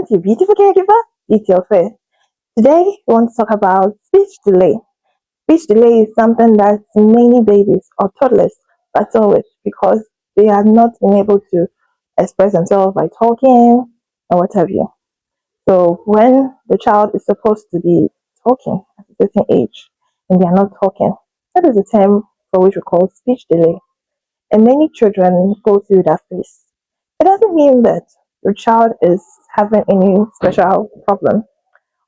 your beautiful caregiver, it's your fair. Today, we want to talk about speech delay. Speech delay is something that many babies or toddlers battle with because they have not been able to express themselves by talking or what have you. So, when the child is supposed to be talking at a certain age and they are not talking, that is a term for which we call speech delay. And many children go through that phase. It doesn't mean that your child is having any special problem,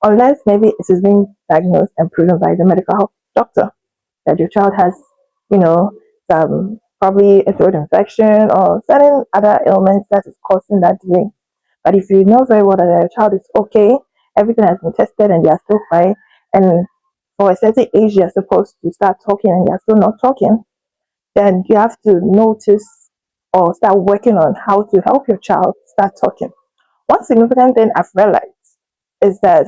unless maybe it is being diagnosed and proven by the medical doctor that your child has, you know, some probably a throat infection or certain other ailments that is causing that delay. But if you know very well that your child is okay, everything has been tested and they are still fine, and for a certain age you're supposed to start talking and you're still not talking, then you have to notice or start working on how to help your child start talking. One significant thing I've realized is that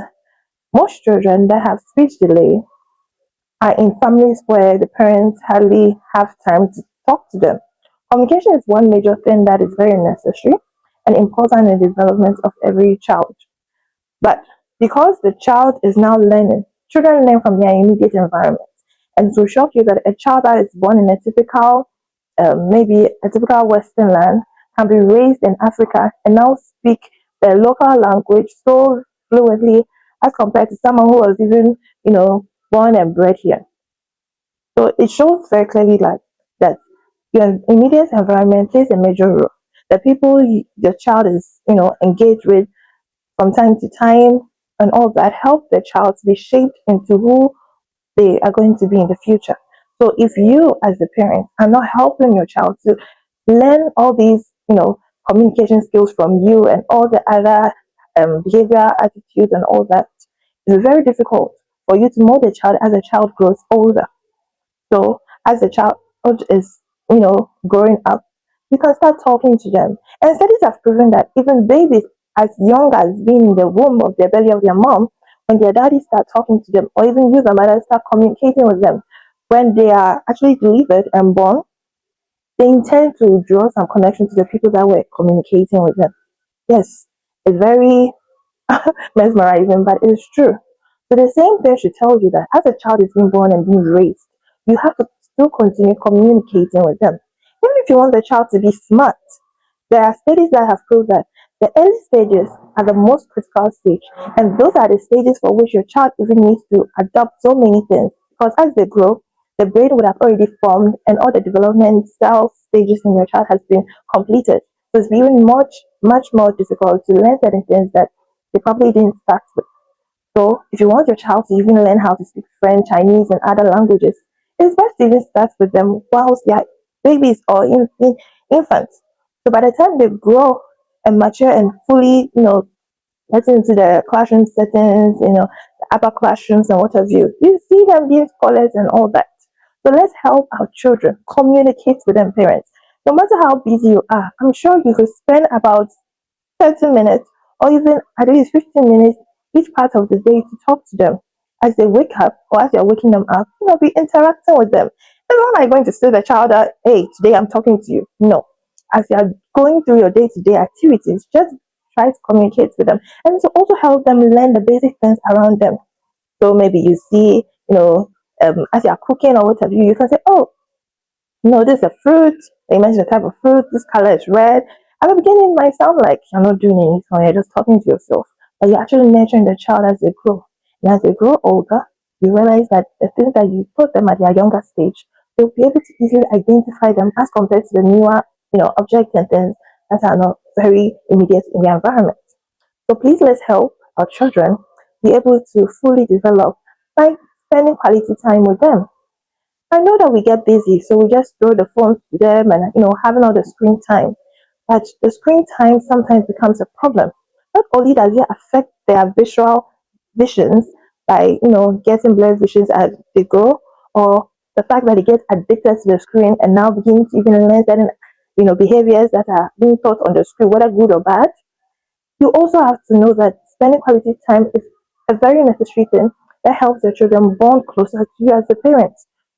most children that have speech delay are in families where the parents hardly have time to talk to them. Communication is one major thing that is very necessary and important in the development of every child. But because the child is now learning, children learn from their immediate environment. And to shock you that a child that is born in a typical, maybe a typical Western land, can be raised in Africa and now speak the local language so fluently as compared to someone who was even, born and bred here. So it shows very clearly like that your immediate environment plays a major role. The people your child is, engaged with from time to time and all that help the child to be shaped into who they are going to be in the future. So if you as a parent are not helping your child to learn all these, communication skills from you and all the other behavior, attitudes and all that, it's very difficult for you to mold a child as a child grows older. So as the child is, growing up, you can start talking to them. And studies have proven that even babies as young as being in the womb of the belly of their mom, when their daddy start talking to them, or even you, the mother, start communicating with them, when they are actually delivered and born, they intend to draw some connection to the people that were communicating with them. Yes, it's very mesmerizing, but it's true. So the same thing should tell you that as a child is being born and being raised, you have to still continue communicating with them. Even if you want the child to be smart, there are studies that have proved that the early stages are the most critical stage, and those are the stages for which your child even needs to adopt so many things. Because as they grow, the brain would have already formed, and all the developmental stages in your child has been completed. So it's even much more difficult to learn certain things that they probably didn't start with. So if you want your child to even learn how to speak French, Chinese, and other languages, it's best to even start with them whilst they are babies or infants. So by the time they grow and mature and fully, getting into the classroom settings, the upper classrooms and what have you, you see them being scholars and all that. So let's help our children communicate with them parents. No matter how busy you are, I'm sure you could spend about 30 minutes or even at least 15 minutes each part of the day to talk to them as they wake up or as you're waking them up, be interacting with them. It's not like going to say the child that, hey, today I'm talking to you. No. As you're going through your day-to-day activities, just try to communicate with them and to also help them learn the basic things around them. So maybe you see, as you're cooking or whatever, you can say, oh, no, this is a fruit. They mentioned the type of fruit. This color is red. At the beginning, it might sound like you're not doing anything. You're just talking to yourself. But you're actually nurturing the child as they grow. And as they grow older, you realize that the things that you taught them at their younger stage, they'll be able to easily identify them as compared to the newer, objects and things that are not very immediate in the environment. So please let's help our children be able to fully develop by spending quality time with them. I know that we get busy, so we just throw the phones to them and having all the screen time. But the screen time sometimes becomes a problem. Not only does it affect their visual visions by getting blurred visions as they grow, or the fact that they get addicted to the screen and now begin to even learn certain behaviors that are being taught on the screen, whether good or bad. You also have to know that spending quality time is a very necessary thing that helps the children bond closer to you as a parent.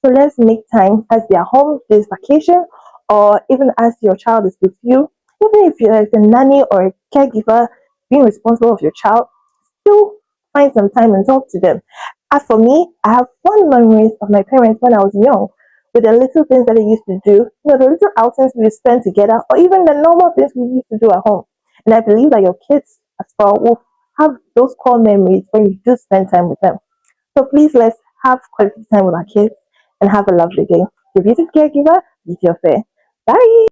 So let's make time as they are home, this vacation, or even as your child is with you. Even if there's a nanny or a caregiver being responsible of your child, still find some time and talk to them. As for me, I have fond memories of my parents when I was young, with the little things that they used to do, the little outings we spend together, or even the normal things we used to do at home. And I believe that your kids as well will have those core memories when you do spend time with them. So please let's have quality time with our kids and have a lovely day. The beauty caregiver, beauty affair. Bye.